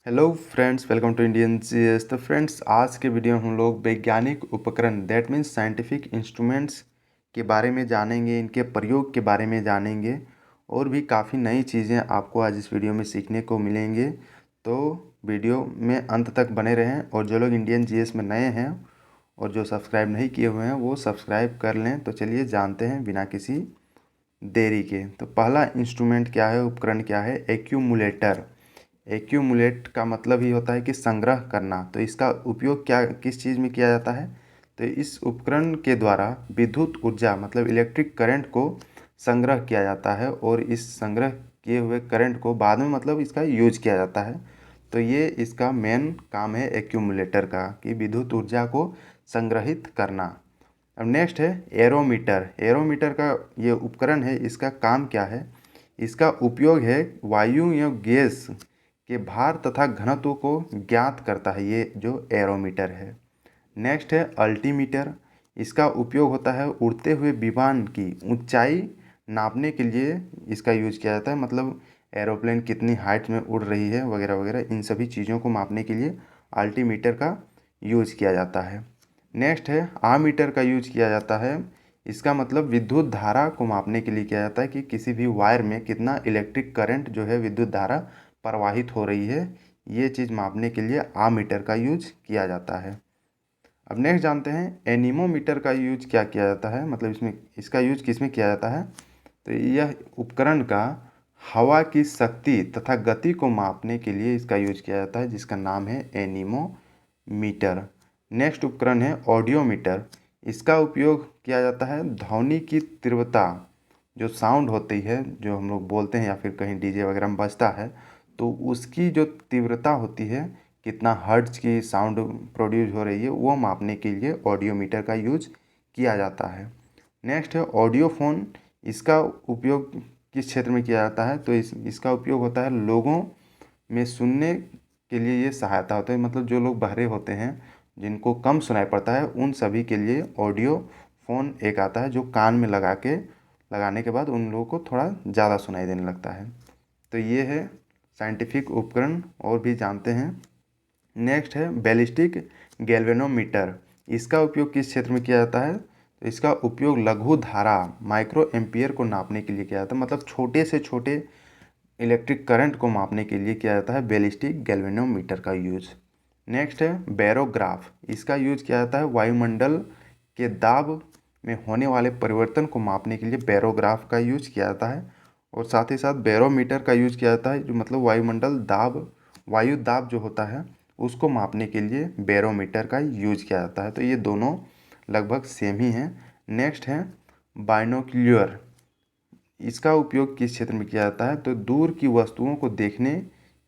Hello friends, welcome to Indian G S. तो friends, आज के वीडियो में हम लोग वैज्ञानिक उपकरण दैट मीन्स साइंटिफिक इंस्ट्रूमेंट्स के बारे में जानेंगे, इनके प्रयोग के बारे में जानेंगे और भी काफ़ी नई चीज़ें आपको आज इस वीडियो में सीखने को मिलेंगे। तो वीडियो में अंत तक बने रहें और जो लोग इंडियन जीएस में नए हैं और जो सब्सक्राइब नहीं किए हुए हैं वो सब्सक्राइब कर लें। तो चलिए जानते हैं बिना किसी देरी के। तो पहला इंस्ट्रूमेंट क्या है, उपकरण क्या है? एक्यूमुलेटर। एक्यूमुलेट का मतलब ही होता है कि संग्रह करना। तो इसका उपयोग क्या किस चीज़ में किया जाता है? तो इस उपकरण के द्वारा विद्युत ऊर्जा मतलब इलेक्ट्रिक करंट को संग्रह किया जाता है और इस संग्रह किए हुए करंट को बाद में मतलब इसका यूज किया जाता है। तो ये इसका मेन काम है एक्यूमुलेटर का, कि विद्युत ऊर्जा को संग्रहित करना। अब नेक्स्ट है एरोमीटर। एरोमीटर का ये उपकरण है, इसका काम क्या है? इसका उपयोग है वायु या गैस के भार तथा घनत्व को ज्ञात करता है, ये जो एरोमीटर है। नेक्स्ट है अल्टीमीटर। इसका उपयोग होता है उड़ते हुए विमान की ऊंचाई नापने के लिए इसका यूज किया जाता है। मतलब एरोप्लेन कितनी हाइट में उड़ रही है वगैरह वगैरह, इन सभी चीज़ों को मापने के लिए अल्टीमीटर का यूज किया जाता है। नेक्स्ट है आमीटर का यूज किया जाता है। इसका मतलब विद्युत धारा को मापने के लिए किया जाता है कि किसी भी वायर में कितना इलेक्ट्रिक करंट जो है विद्युत धारा प्रवाहित हो रही है। ये चीज़ मापने के लिए आमीटर का यूज किया जाता है। अब नेक्स्ट जानते हैं एनीमोमीटर का यूज क्या किया जाता है, मतलब इसमें इसका यूज किस में किया जाता है? तो यह उपकरण का हवा की शक्ति तथा गति को मापने के लिए इसका यूज किया जाता है, जिसका नाम है एनीमोमीटर। नेक्स्ट उपकरण है ऑडियोमीटर। इसका उपयोग किया जाता है ध्वनि की तीव्रता, जो साउंड होती है जो हम लोग बोलते हैं या फिर कहीं डीजे वगैरह में बजता है, तो उसकी जो तीव्रता होती है, कितना हर्ट्ज की साउंड प्रोड्यूस हो रही है, वो मापने के लिए ऑडियोमीटर का यूज किया जाता है। नेक्स्ट है ऑडियोफोन। इसका उपयोग किस क्षेत्र में किया जाता है? तो इसका उपयोग होता है लोगों में सुनने के लिए, ये सहायता होता है। मतलब जो लोग बहरे होते हैं, जिनको कम सुनाई पड़ता है, उन सभी के लिए ऑडियो फ़ोन एक आता है जो कान में लगाने के बाद उन लोगों को थोड़ा ज़्यादा सुनाई देने लगता है। तो ये है साइंटिफिक उपकरण, और भी जानते हैं। नेक्स्ट है बैलिस्टिक गैल्वेनोमीटर। इसका उपयोग किस क्षेत्र में किया जाता है? तो इसका उपयोग लघु धारा माइक्रो एम्पियर को नापने के लिए किया जाता है। मतलब छोटे से छोटे इलेक्ट्रिक करंट को मापने के लिए किया जाता है बैलिस्टिक गैल्वेनोमीटर का यूज। नेक्स्ट है बैरोग्राफ। इसका यूज किया जाता है वायुमंडल के दाब में होने वाले परिवर्तन को मापने के लिए बैरोग्राफ का यूज किया जाता है। और साथ ही साथ बैरोमीटर का यूज किया जाता है, जो मतलब वायुमंडल दाब, वायु दाब जो होता है उसको मापने के लिए बैरोमीटर का यूज किया जाता है। तो ये दोनों लगभग सेम ही हैं। नेक्स्ट है बाइनोक्यूलर। इसका उपयोग किस क्षेत्र में किया जाता है? तो दूर की वस्तुओं को देखने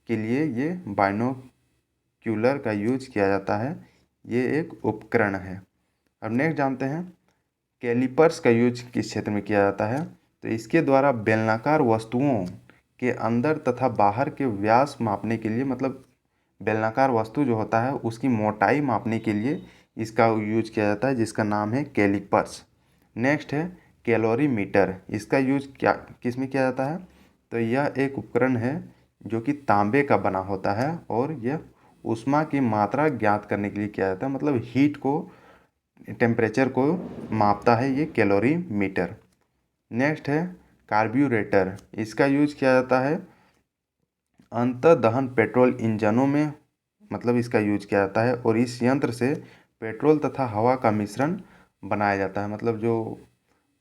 के लिए ये बाइनोक्यूलर का यूज किया जाता है। ये एक उपकरण है। अब नेक्स्ट जानते हैं कैलिपर्स का यूज किस क्षेत्र में किया जाता है? तो इसके द्वारा बेलनाकार वस्तुओं के अंदर तथा बाहर के व्यास मापने के लिए, मतलब बेलनाकार वस्तु जो होता है उसकी मोटाई मापने के लिए इसका यूज किया जाता है, जिसका नाम है कैलिपर्स। नेक्स्ट है कैलोरीमीटर। इसका यूज क्या किस में किया जाता है? तो यह एक उपकरण है जो कि तांबे का बना होता है और यह ऊष्मा की मात्रा ज्ञात करने के लिए किया जाता है। मतलब हीट को, टेम्परेचर को मापता है ये कैलोरीमीटर। नेक्स्ट है कार्ब्यूरेटर। इसका यूज किया जाता है अंतर्दहन पेट्रोल इंजनों में, मतलब इसका यूज किया जाता है और इस यंत्र से पेट्रोल तथा हवा का मिश्रण बनाया जाता है। मतलब जो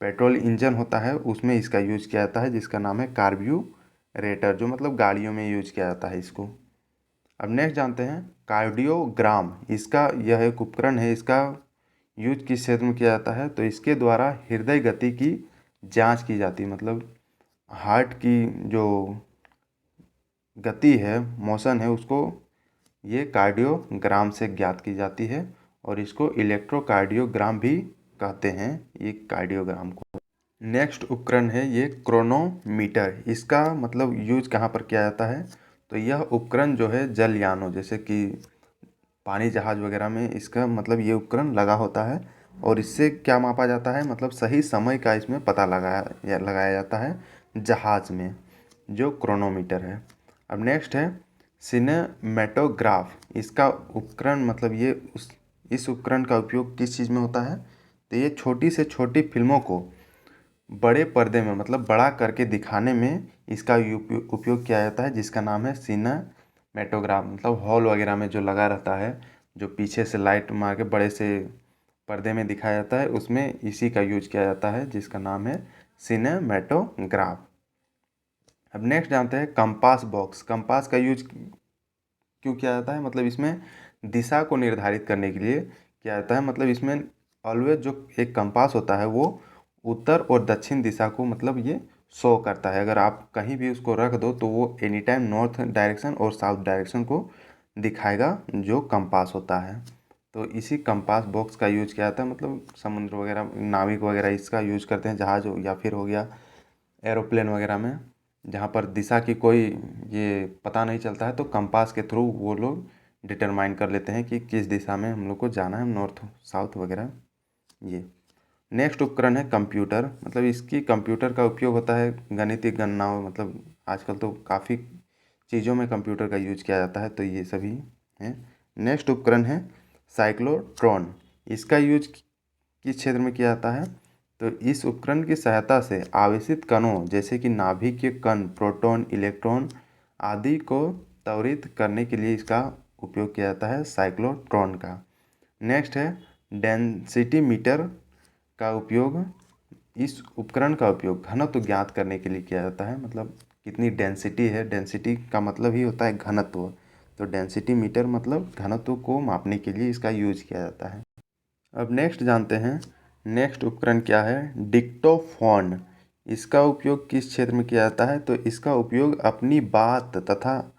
पेट्रोल इंजन होता है उसमें इसका यूज किया जाता है, जिसका नाम है कार्ब्यूरेटर, जो मतलब गाड़ियों में यूज किया जाता है इसको। अब नेक्स्ट जानते हैं कार्डियोग्राम। इसका यह एक उपकरण है। इसका यूज किस क्षेत्र में किया जाता है? तो इसके द्वारा हृदय गति की जांच की जाती है। मतलब हार्ट की जो गति है, मोशन है, उसको ये कार्डियोग्राम से ज्ञात की जाती है और इसको इलेक्ट्रोकार्डियोग्राम भी कहते हैं, ये कार्डियोग्राम को। नेक्स्ट उपकरण है ये क्रोनोमीटर। इसका मतलब यूज कहाँ पर किया जाता है? तो यह उपकरण जो है जलयानों, जैसे कि पानी जहाज वगैरह में इसका मतलब ये उपकरण लगा होता है और इससे क्या मापा जाता है? मतलब सही समय का इसमें पता लगाया जाता है जहाज में, जो क्रोनोमीटर है। अब नेक्स्ट है सिनेमेटोग्राफ इसका उपकरण मतलब इस उपकरण का उपयोग किस चीज़ में होता है? तो ये छोटी से छोटी फिल्मों को बड़े पर्दे में मतलब बड़ा करके दिखाने में इसका उपयोग किया जाता है, जिसका नाम है सिनेमेटोग्राफ। मतलब हॉल वगैरह में जो लगा रहता है, जो पीछे से लाइट मार के बड़े से पर्दे में दिखाया जाता है, उसमें इसी का यूज किया जाता है, जिसका नाम है सिनेमेटोग्राफ। अब नेक्स्ट जानते हैं कंपास बॉक्स। कंपास का यूज क्यों किया जाता है? मतलब इसमें दिशा को निर्धारित करने के लिए किया जाता है। मतलब इसमें ऑलवेज जो एक कंपास होता है वो उत्तर और दक्षिण दिशा को मतलब ये शो करता है। अगर आप कहीं भी उसको रख दो तो वो एनी टाइम नॉर्थ डायरेक्शन और साउथ डायरेक्शन को दिखाएगा, जो कंपास होता है। तो इसी कंपास बॉक्स का यूज किया जाता है। मतलब समुद्र वगैरह, नाविक वगैरह इसका यूज करते हैं, जहाज हो या फिर हो गया एरोप्लेन वगैरह में, जहाँ पर दिशा की कोई ये पता नहीं चलता है, तो कंपास के थ्रू वो लोग डिटरमाइन कर लेते हैं कि किस दिशा में हम लोग को जाना है, नॉर्थ साउथ वगैरह। ये नेक्स्ट उपकरण है कंप्यूटर। मतलब इसकी कंप्यूटर का उपयोग होता है गणितीय गणनाओं, मतलब आजकल तो काफ़ी चीज़ों में कंप्यूटर का यूज किया जाता है, तो ये सभी हैं। नेक्स्ट उपकरण है साइक्लोट्रॉन। इसका यूज किस क्षेत्र में किया जाता है? तो इस उपकरण की सहायता से आवेशित कणों जैसे कि नाभिकीय कण, प्रोटॉन, इलेक्ट्रॉन आदि को त्वरित करने के लिए इसका उपयोग किया जाता है, साइक्लोट्रॉन का। नेक्स्ट है डेंसिटी मीटर का उपयोग। इस उपकरण का उपयोग घनत्व ज्ञात करने के लिए किया जाता है। मतलब कितनी डेंसिटी है, डेंसिटी का मतलब ही होता है घनत्व, तो डेंसिटी मीटर मतलब घनत्व को मापने के लिए इसका यूज किया जाता है। अब नेक्स्ट जानते हैं, नेक्स्ट उपकरण क्या है? डिक्टोफोन। इसका उपयोग किस क्षेत्र में किया जाता है? तो इसका उपयोग अपनी बात तथा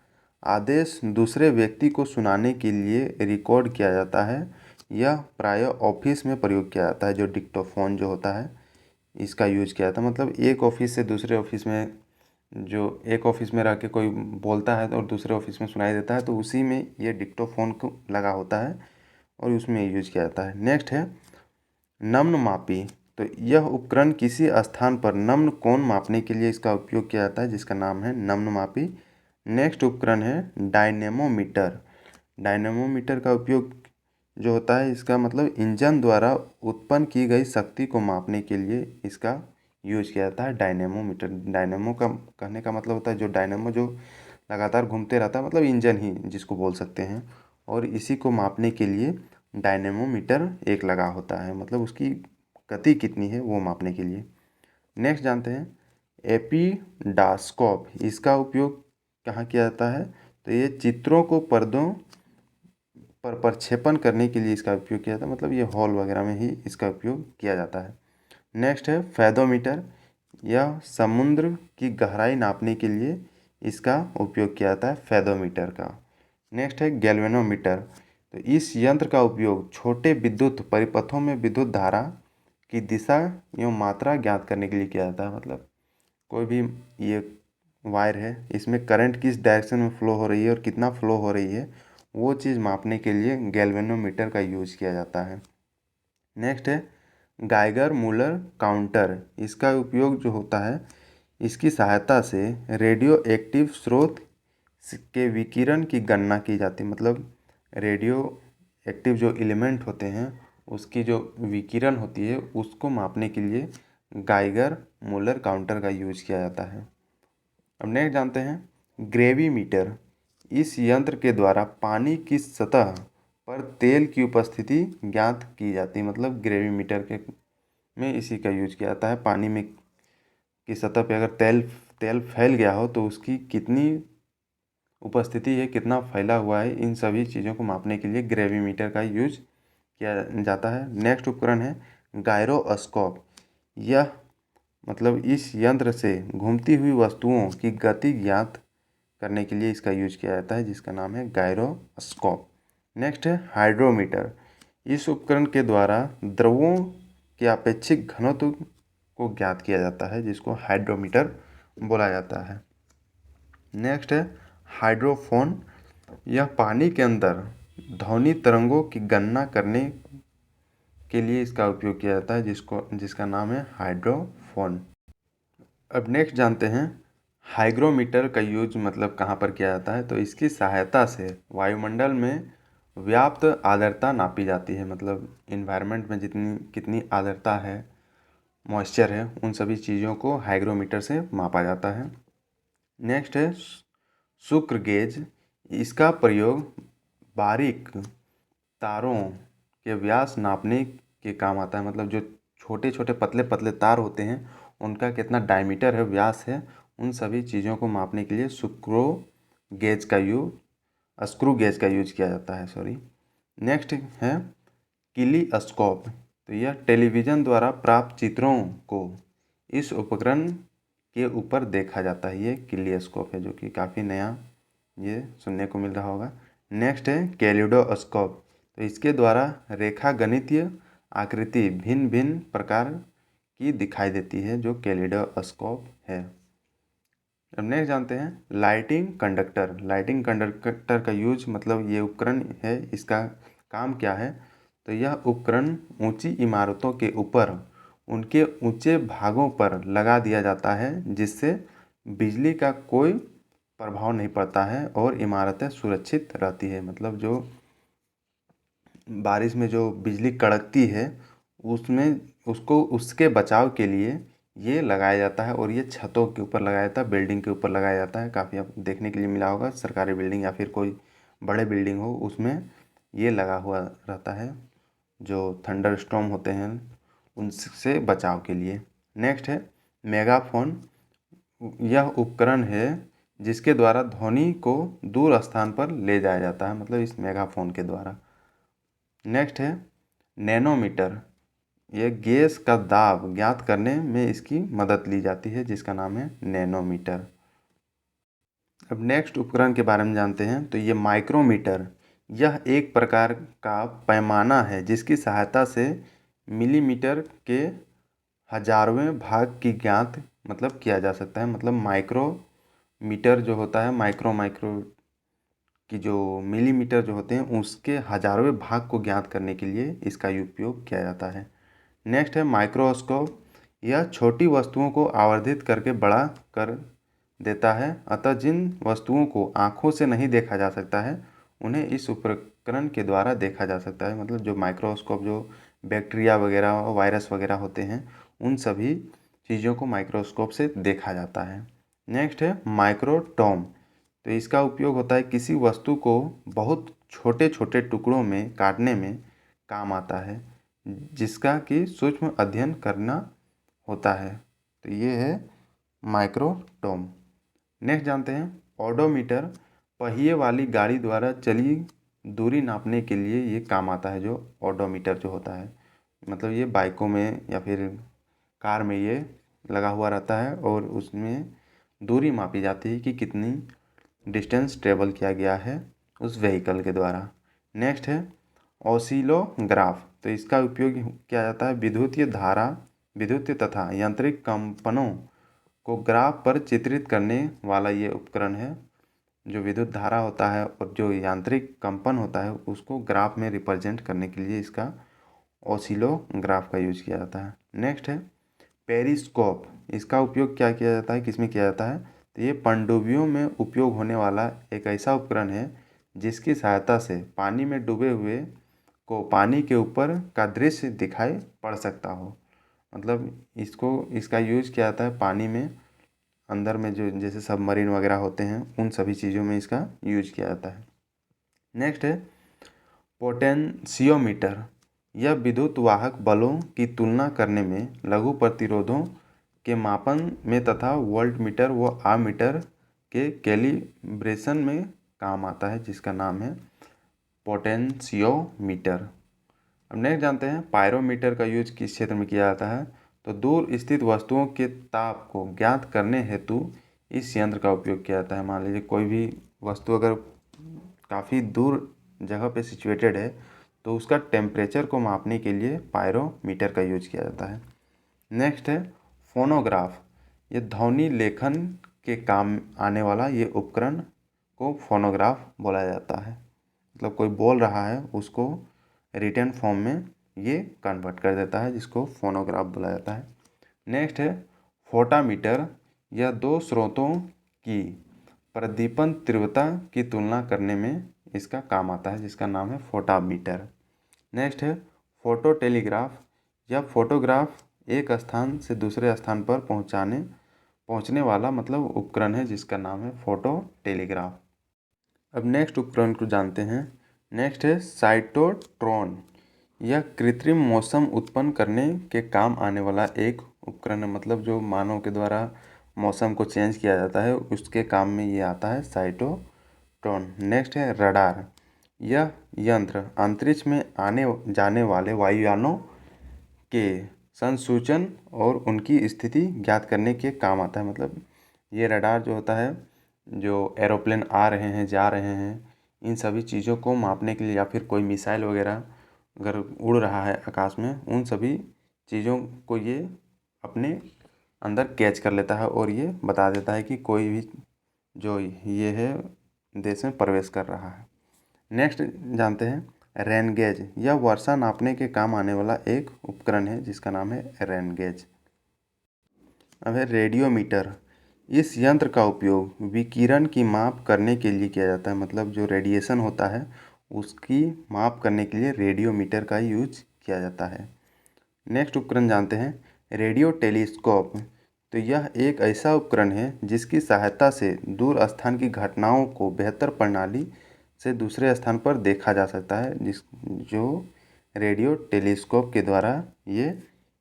आदेश दूसरे व्यक्ति को सुनाने के लिए रिकॉर्ड किया जाता है। यह प्रायः ऑफिस में प्रयोग किया जाता है। जो डिक्टोफोन जो होता है इसका यूज किया जाता है। मतलब एक ऑफिस से दूसरे ऑफिस में, जो एक ऑफिस में रह के कोई बोलता है और दूसरे ऑफिस में सुनाई देता है, तो उसी में ये डिक्टोफोन को लगा होता है और उसमें यूज किया जाता है। नेक्स्ट है नम्न मापी। तो यह उपकरण किसी स्थान पर नम्न कोण मापने के लिए इसका उपयोग किया जाता है, जिसका नाम है नम्न मापी। नेक्स्ट उपकरण है डायनेमोमीटर। डायनेमोमीटर का उपयोग जो होता है, इसका मतलब इंजन द्वारा उत्पन्न की गई शक्ति को मापने के लिए इसका यूज किया जाता है, डायनेमोमीटर। डायनेमो का कहने का मतलब होता है जो डायनेमो जो लगातार घूमते रहता है, मतलब इंजन ही जिसको बोल सकते हैं, और इसी को मापने के लिए डायनेमोमीटर एक लगा होता है, मतलब उसकी गति कितनी है वो मापने के लिए। नेक्स्ट जानते हैं एपिडास्कोप। इसका उपयोग कहाँ किया जाता है? तो ये चित्रों को पर्दों पर प्रक्षेपण करने के लिए इसका उपयोग किया जाता है। मतलब ये हॉल वगैरह में ही इसका उपयोग किया जाता है। नेक्स्ट है फेदोमीटर। यह समुद्र की गहराई नापने के लिए इसका उपयोग किया जाता है, फेदोमीटर का। नेक्स्ट है गैल्वेनोमीटर। तो इस यंत्र का उपयोग छोटे विद्युत परिपथों में विद्युत धारा की दिशा एवं मात्रा ज्ञात करने के लिए किया जाता है। मतलब कोई भी ये वायर है, इसमें करंट किस डायरेक्शन में फ्लो हो रही है और कितना फ्लो हो रही है, वो चीज़ मापने के लिए गैल्वेनोमीटर का यूज किया जाता है। नेक्स्ट है गाइगर मूलर काउंटर। इसका उपयोग जो होता है, इसकी सहायता से रेडियो एक्टिव स्रोत के विकिरण की गणना की जाती है। मतलब रेडियो एक्टिव जो एलिमेंट होते हैं उसकी जो विकिरण होती है उसको मापने के लिए गाइगर मूलर काउंटर का यूज किया जाता है। अब नेक्स्ट जानते हैं ग्रेविमीटर। इस यंत्र के द्वारा पानी की सतह पर तेल की उपस्थिति ज्ञात की जाती है। मतलब ग्रेविमीटर के में इसी का यूज किया जाता है। पानी में की सतह पे अगर तेल तेल फैल गया हो तो उसकी कितनी उपस्थिति है, कितना फैला हुआ है, इन सभी चीज़ों को मापने के लिए ग्रेविमीटर का यूज किया जाता है। नेक्स्ट उपकरण है गायरोस्कोप। यह मतलब इस यंत्र से घूमती हुई वस्तुओं की गति ज्ञात करने के लिए इसका यूज किया जाता है, जिसका नाम है गायरोस्कोप। नेक्स्ट है हाइड्रोमीटर। इस उपकरण के द्वारा द्रवों के अपेक्षिक घनत्व को ज्ञात किया जाता है, जिसको हाइड्रोमीटर बोला जाता है। नेक्स्ट है हाइड्रोफोन। यह पानी के अंदर ध्वनि तरंगों की गणना करने के लिए इसका उपयोग किया जाता है, जिसका नाम है हाइड्रोफोन। अब नेक्स्ट जानते हैं हाइग्रोमीटर का यूज मतलब कहाँ पर किया जाता है, तो इसकी सहायता से वायुमंडल में व्याप्त आर्द्रता नापी जाती है। मतलब इन्वायरमेंट में जितनी कितनी आर्द्रता है, मॉइस्चर है, उन सभी चीज़ों को हाइग्रोमीटर से मापा जाता है। नेक्स्ट है शुक्र गेज। इसका प्रयोग बारीक तारों के व्यास नापने के काम आता है। मतलब जो छोटे छोटे पतले पतले तार होते हैं, उनका कितना डायमीटर है, व्यास है, उन सभी चीज़ों को मापने के लिए स्क्रू गेज का यूज किया जाता है। सॉरी। नेक्स्ट है किलिस्कोप। तो यह टेलीविज़न द्वारा प्राप्त चित्रों को इस उपकरण के ऊपर देखा जाता है। ये किलिस्कोप है, जो कि काफ़ी नया ये सुनने को मिल रहा होगा। नेक्स्ट है कैलिडोस्कोप। तो इसके द्वारा रेखा गणितीय आकृति भिन्न भिन्न प्रकार की दिखाई देती है, जो कैलिडोस्कोप है। अब नेक्स्ट जानते हैं लाइटिंग कंडक्टर। लाइटिंग कंडक्टर का यूज मतलब ये उपकरण है, इसका काम क्या है, तो यह उपकरण ऊंची इमारतों के ऊपर उनके ऊंचे भागों पर लगा दिया जाता है, जिससे बिजली का कोई प्रभाव नहीं पड़ता है और इमारतें सुरक्षित रहती है। मतलब जो बारिश में जो बिजली कड़कती है, उसमें उसको उसके बचाव के लिए ये लगाया जाता है, और ये छतों के ऊपर लगाया जाता है, बिल्डिंग के ऊपर लगाया जाता है। काफ़ी आप देखने के लिए मिला होगा, सरकारी बिल्डिंग या फिर कोई बड़े बिल्डिंग हो, उसमें ये लगा हुआ रहता है, जो थंडर स्टॉर्म होते हैं उनसे बचाव के लिए। नेक्स्ट है मेगाफोन। यह उपकरण है जिसके द्वारा ध्वनि को दूर स्थान पर ले जाया जाता है, मतलब इस मेगाफोन के द्वारा। नेक्स्ट है नैनोमीटर। यह गैस का दाब ज्ञात करने में इसकी मदद ली जाती है, जिसका नाम है नैनोमीटर। अब नेक्स्ट उपकरण के बारे में जानते हैं, तो ये माइक्रोमीटर। यह एक प्रकार का पैमाना है जिसकी सहायता से मिलीमीटर के हजारवें भाग की ज्ञात मतलब किया जा सकता है। मतलब माइक्रोमीटर जो होता है, माइक्रो की जो मिलीमीटर जो होते हैं, उसके हजारवें भाग को ज्ञात करने के लिए इसका उपयोग किया जाता है। नेक्स्ट है माइक्रोस्कोप। यह छोटी वस्तुओं को आवर्धित करके बड़ा कर देता है, अतः जिन वस्तुओं को आँखों से नहीं देखा जा सकता है, उन्हें इस उपकरण के द्वारा देखा जा सकता है। मतलब जो माइक्रोस्कोप, जो बैक्टीरिया वगैरह, वायरस वगैरह होते हैं, उन सभी चीज़ों को माइक्रोस्कोप से देखा जाता है। नेक्स्ट है माइक्रोटोम। तो इसका उपयोग होता है किसी वस्तु को बहुत छोटे छोटे टुकड़ों में काटने में काम आता है, जिसका कि सूक्ष्म अध्ययन करना होता है। तो ये है माइक्रोटोम। नेक्स्ट जानते हैं ओडोमीटर। पहिए वाली गाड़ी द्वारा चली दूरी नापने के लिए ये काम आता है, जो ओडोमीटर जो होता है। मतलब ये बाइकों में या फिर कार में ये लगा हुआ रहता है, और उसमें दूरी मापी जाती है कि कितनी डिस्टेंस ट्रेवल किया गया है उस व्हीकल के द्वारा। नेक्स्ट है ऑसिलोग्राफ। तो इसका उपयोग किया जाता है विद्युतीय तथा यांत्रिक कंपनों को ग्राफ पर चित्रित करने वाला ये उपकरण है। जो विद्युत धारा होता है और जो यांत्रिक कंपन होता है, उसको ग्राफ में रिप्रेजेंट करने के लिए इसका ऑसिलोग्राफ का यूज किया जाता है। नेक्स्ट है पेरिस्कोप। इसका उपयोग क्या किया जाता है, किसमें किया जाता है, तो ये पनडुब्बियों में उपयोग होने वाला एक ऐसा उपकरण है जिसकी सहायता से पानी में डूबे हुए को पानी के ऊपर का दृश्य दिखाई पड़ सकता हो। मतलब इसका यूज किया जाता है पानी में, अंदर में जो जैसे सबमरीन वगैरह होते हैं, उन सभी चीज़ों में इसका यूज किया जाता है। नेक्स्ट है पोटेंशियोमीटर। यह विद्युत वाहक बलों की तुलना करने में, लघु प्रतिरोधों के मापन में तथा वोल्टमीटर व आमीटर के कैलिब्रेशन में काम आता है, जिसका नाम है पोटेंशियोमीटर। अब नेक्स्ट जानते हैं पायरोमीटर का यूज किस क्षेत्र में किया जाता है, तो दूर स्थित वस्तुओं के ताप को ज्ञात करने हेतु इस यंत्र का उपयोग किया जाता है। मान लीजिए कोई भी वस्तु अगर काफ़ी दूर जगह पे सिचुएटेड है, तो उसका टेम्परेचर को मापने के लिए पायरोमीटर का यूज किया जाता है। नेक्स्ट है फोनोग्राफ। ये ध्वनि लेखन के काम आने वाला ये उपकरण को फोनोग्राफ बोला जाता है। मतलब कोई बोल रहा है, उसको रिटन फॉर्म में ये कन्वर्ट कर देता है, जिसको फोनोग्राफ बोला जाता है। नेक्स्ट है फोटामीटर। यह दो स्रोतों की प्रदीपन तीव्रता की तुलना करने में इसका काम आता है, जिसका नाम है फोटोमीटर। नेक्स्ट है फोटो टेलीग्राफ। यह फोटोग्राफ एक स्थान से दूसरे स्थान पर पहुंचने वाला मतलब उपकरण है, जिसका नाम है फोटो टेलीग्राफ। अब नेक्स्ट उपकरण को जानते हैं। नेक्स्ट है साइटोट्रॉन। यह कृत्रिम मौसम उत्पन्न करने के काम आने वाला एक उपकरण है, मतलब जो मानव के द्वारा मौसम को चेंज किया जाता है उसके काम में ये आता है साइटोट्रॉन। नेक्स्ट है रडार। यह यंत्र अंतरिक्ष में आने जाने वाले वायुयानों के संसूचन और उनकी स्थिति ज्ञात करने के काम आता है। मतलब ये रडार जो होता है, जो एरोप्लेन आ रहे हैं जा रहे हैं, इन सभी चीज़ों को मापने के लिए, या फिर कोई मिसाइल वगैरह अगर उड़ रहा है आकाश में, उन सभी चीज़ों को ये अपने अंदर कैच कर लेता है और ये बता देता है कि कोई भी जो ये है देश में प्रवेश कर रहा है। नेक्स्ट जानते हैं रेन गेज। यह वर्षा नापने के काम आने वाला एक उपकरण है, जिसका नाम है रेन गेज। अब है रेडियोमीटर। इस यंत्र का उपयोग विकिरण की माप करने के लिए किया जाता है, मतलब जो रेडिएशन होता है उसकी माप करने के लिए रेडियोमीटर का यूज किया जाता है। नेक्स्ट उपकरण जानते हैं रेडियो टेलीस्कोप। तो यह एक ऐसा उपकरण है जिसकी सहायता से दूर स्थान की घटनाओं को बेहतर प्रणाली से दूसरे स्थान पर देखा जा सकता है, जो रेडियो टेलीस्कोप के द्वारा ये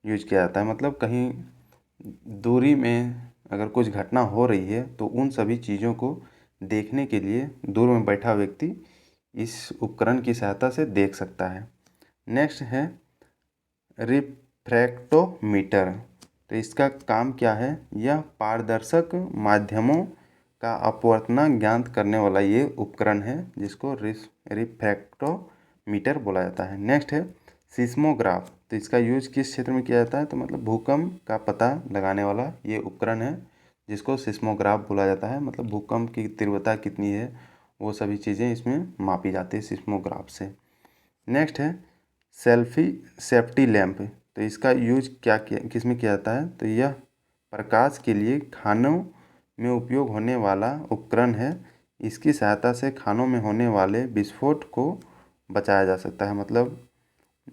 यूज किया जाता है। मतलब कहीं दूरी में अगर कुछ घटना हो रही है तो उन सभी चीज़ों को देखने के लिए दूर में बैठा व्यक्ति इस उपकरण की सहायता से देख सकता है। नेक्स्ट है रिफ्रैक्टोमीटर। तो इसका काम क्या है? यह पारदर्शक माध्यमों का अपवर्तनांक ज्ञात करने वाला ये उपकरण है, जिसको रिफ्रैक्टोमीटर बोला जाता है। नेक्स्ट है सिस्मोग्राफ। तो इसका यूज किस क्षेत्र में किया जाता है? तो मतलब भूकंप का पता लगाने वाला ये उपकरण है, जिसको सिस्मोग्राफ बोला जाता है। मतलब भूकंप की तीव्रता कितनी है वो सभी चीज़ें इसमें मापी जाती है सिस्मोग्राफ से। नेक्स्ट है सेफ्टी लैंप। तो इसका यूज किस में किया जाता है? तो यह प्रकाश के लिए खानों में उपयोग होने वाला उपकरण है। इसकी सहायता से खानों में होने वाले विस्फोट को बचाया जा सकता है। मतलब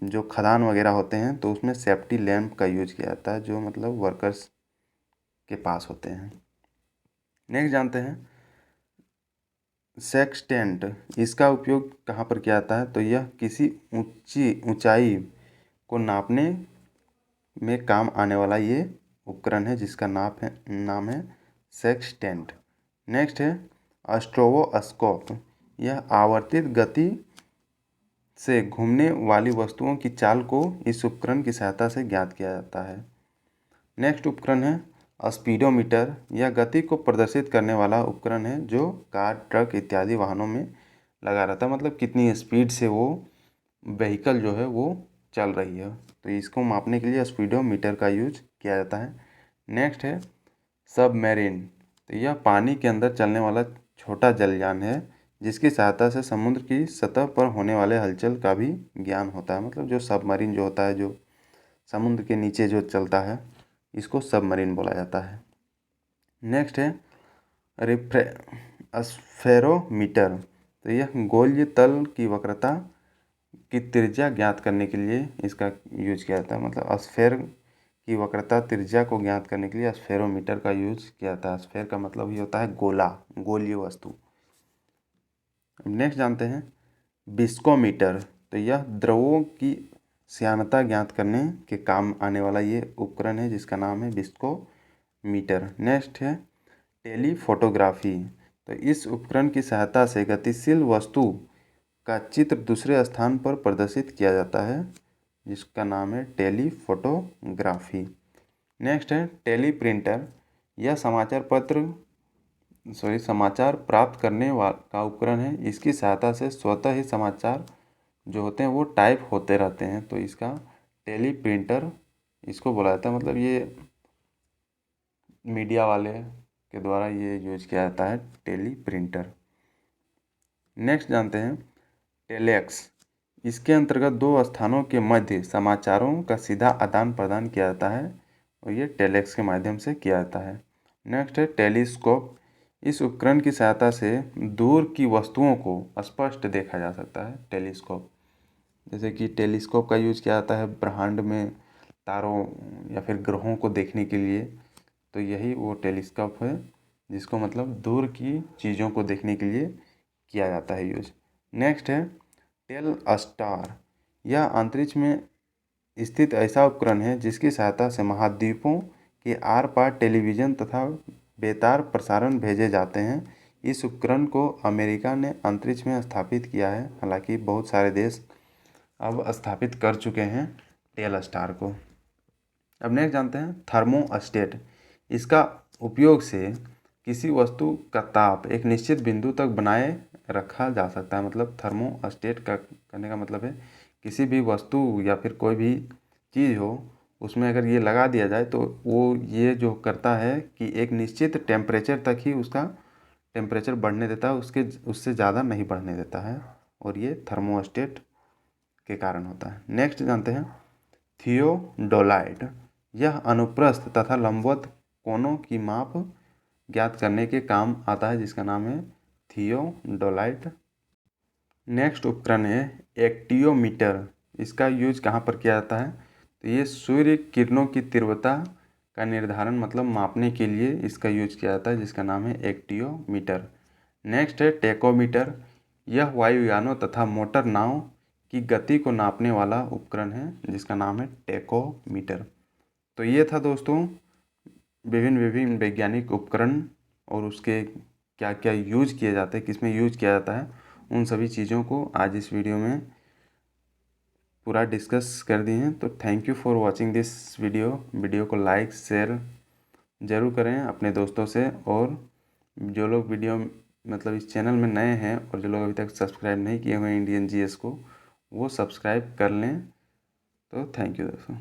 जो खदान वगैरह होते हैं तो उसमें सेफ्टी लैंप का यूज किया जाता है, जो मतलब वर्कर्स के पास होते हैं। नेक्स्ट जानते हैं सेक्सटेंट। इसका उपयोग कहाँ पर किया जाता है? तो यह किसी ऊंचाई को नापने में काम आने वाला ये उपकरण है, जिसका नाम है सेक्सटेंट। नेक्स्ट है एस्ट्रोबोस्कोप। यह आवर्तित गति से घूमने वाली वस्तुओं की चाल को इस उपकरण की सहायता से ज्ञात किया जाता है। नेक्स्ट उपकरण है स्पीडोमीटर। यह गति को प्रदर्शित करने वाला उपकरण है, जो कार, ट्रक इत्यादि वाहनों में लगा रहता है। मतलब कितनी स्पीड से वो व्हीकल जो है वो चल रही है, तो इसको मापने के लिए स्पीडोमीटर का यूज किया जाता है। नेक्स्ट है सबमरीन। तो यह पानी के अंदर चलने वाला छोटा जलयान है, जिसकी सहायता से समुद्र की सतह पर होने वाले हलचल का भी ज्ञान होता है। मतलब जो सबमरीन जो होता है, जो समुद्र के नीचे जो चलता है, इसको सबमरीन बोला जाता है। नेक्स्ट है स्फेरोमीटर। तो यह गोलीय तल की वक्रता की त्रिज्या ज्ञात करने के लिए इसका यूज किया जाता है। मतलब स्फेयर की वक्रता त्रिज्या को ज्ञात करने के लिए स्फेरोमीटर का यूज किया जाता है। स्फेयर का मतलब ही होता है गोला, गोलीय वस्तु। नेक्स्ट जानते हैं विस्कोमीटर। तो यह द्रवों की श्यानता ज्ञात करने के काम आने वाला ये उपकरण है, जिसका नाम है विस्कोमीटर। नेक्स्ट है टेलीफोटोग्राफी। तो इस उपकरण की सहायता से गतिशील वस्तु का चित्र दूसरे स्थान पर प्रदर्शित किया जाता है, जिसका नाम है टेलीफोटोग्राफी। नेक्स्ट है टेलीप्रिंटर। यह समाचार प्राप्त करने का उपकरण है। इसकी सहायता से स्वतः ही समाचार जो होते हैं वो टाइप होते रहते हैं, तो इसका टेलीप्रिंटर इसको बोला जाता है। मतलब ये मीडिया वाले के द्वारा ये यूज किया जाता है टेलीप्रिंटर। नेक्स्ट जानते हैं टेलेक्स। इसके अंतर्गत दो स्थानों के मध्य समाचारों का सीधा आदान प्रदान किया जाता है, और ये टेलेक्स के माध्यम से किया जाता है। नेक्स्ट है टेलीस्कोप। इस उपकरण की सहायता से दूर की वस्तुओं को स्पष्ट देखा जा सकता है। टेलीस्कोप, जैसे कि टेलीस्कोप का यूज किया जाता है ब्रह्मांड में तारों या फिर ग्रहों को देखने के लिए। तो यही वो टेलीस्कोप है जिसको मतलब दूर की चीज़ों को देखने के लिए किया जाता है यूज। नेक्स्ट है टेलस्टार। यह अंतरिक्ष में स्थित ऐसा उपकरण है जिसकी सहायता से महाद्वीपों के आर पार टेलीविज़न तथा बेतार प्रसारण भेजे जाते हैं। इस उपकरण को अमेरिका ने अंतरिक्ष में स्थापित किया है, हालांकि बहुत सारे देश अब स्थापित कर चुके हैं टेलस्टार को। अब नेक्स्ट जानते हैं थर्मोस्टेट। इसका उपयोग से किसी वस्तु का ताप एक निश्चित बिंदु तक बनाए रखा जा सकता है। मतलब थर्मोस्टेट का करने का मतलब है किसी भी वस्तु या फिर कोई भी चीज़ हो उसमें अगर ये लगा दिया जाए तो वो ये जो करता है कि एक निश्चित टेम्परेचर तक ही उसका टेम्परेचर बढ़ने देता है, उससे ज़्यादा नहीं बढ़ने देता है, और ये थर्मोस्टेट के कारण होता है। नेक्स्ट जानते हैं थियोडोलाइट। यह अनुप्रस्थ तथा लंबवत कोणों की माप ज्ञात करने के काम आता है, जिसका नाम है थियोडोलाइट। नेक्स्ट उपकरण है एक्टियोमीटर। इसका यूज कहाँ पर किया जाता है? तो ये सूर्य किरणों की तीव्रता का निर्धारण मतलब मापने के लिए इसका यूज किया जाता है, जिसका नाम है एक्टियोमीटर। नेक्स्ट है टेकोमीटर। यह वायुयानों तथा मोटर नाव की गति को नापने वाला उपकरण है, जिसका नाम है टेकोमीटर। तो ये था दोस्तों विभिन्न विभिन्न वैज्ञानिक उपकरण और उसके क्या क्या यूज किए जाते हैं, किसमें यूज किया जाता है, उन सभी चीज़ों को आज इस वीडियो में पूरा डिस्कस कर दिए हैं। तो thank you for watching this video को लाइक शेयर ज़रूर करें अपने दोस्तों से, और जो लोग वीडियो मतलब इस चैनल में नए हैं और जो लोग अभी तक सब्सक्राइब नहीं किए हुए हैं इंडियन जीएस को, वो सब्सक्राइब कर लें। तो थैंक यू दोस्तों।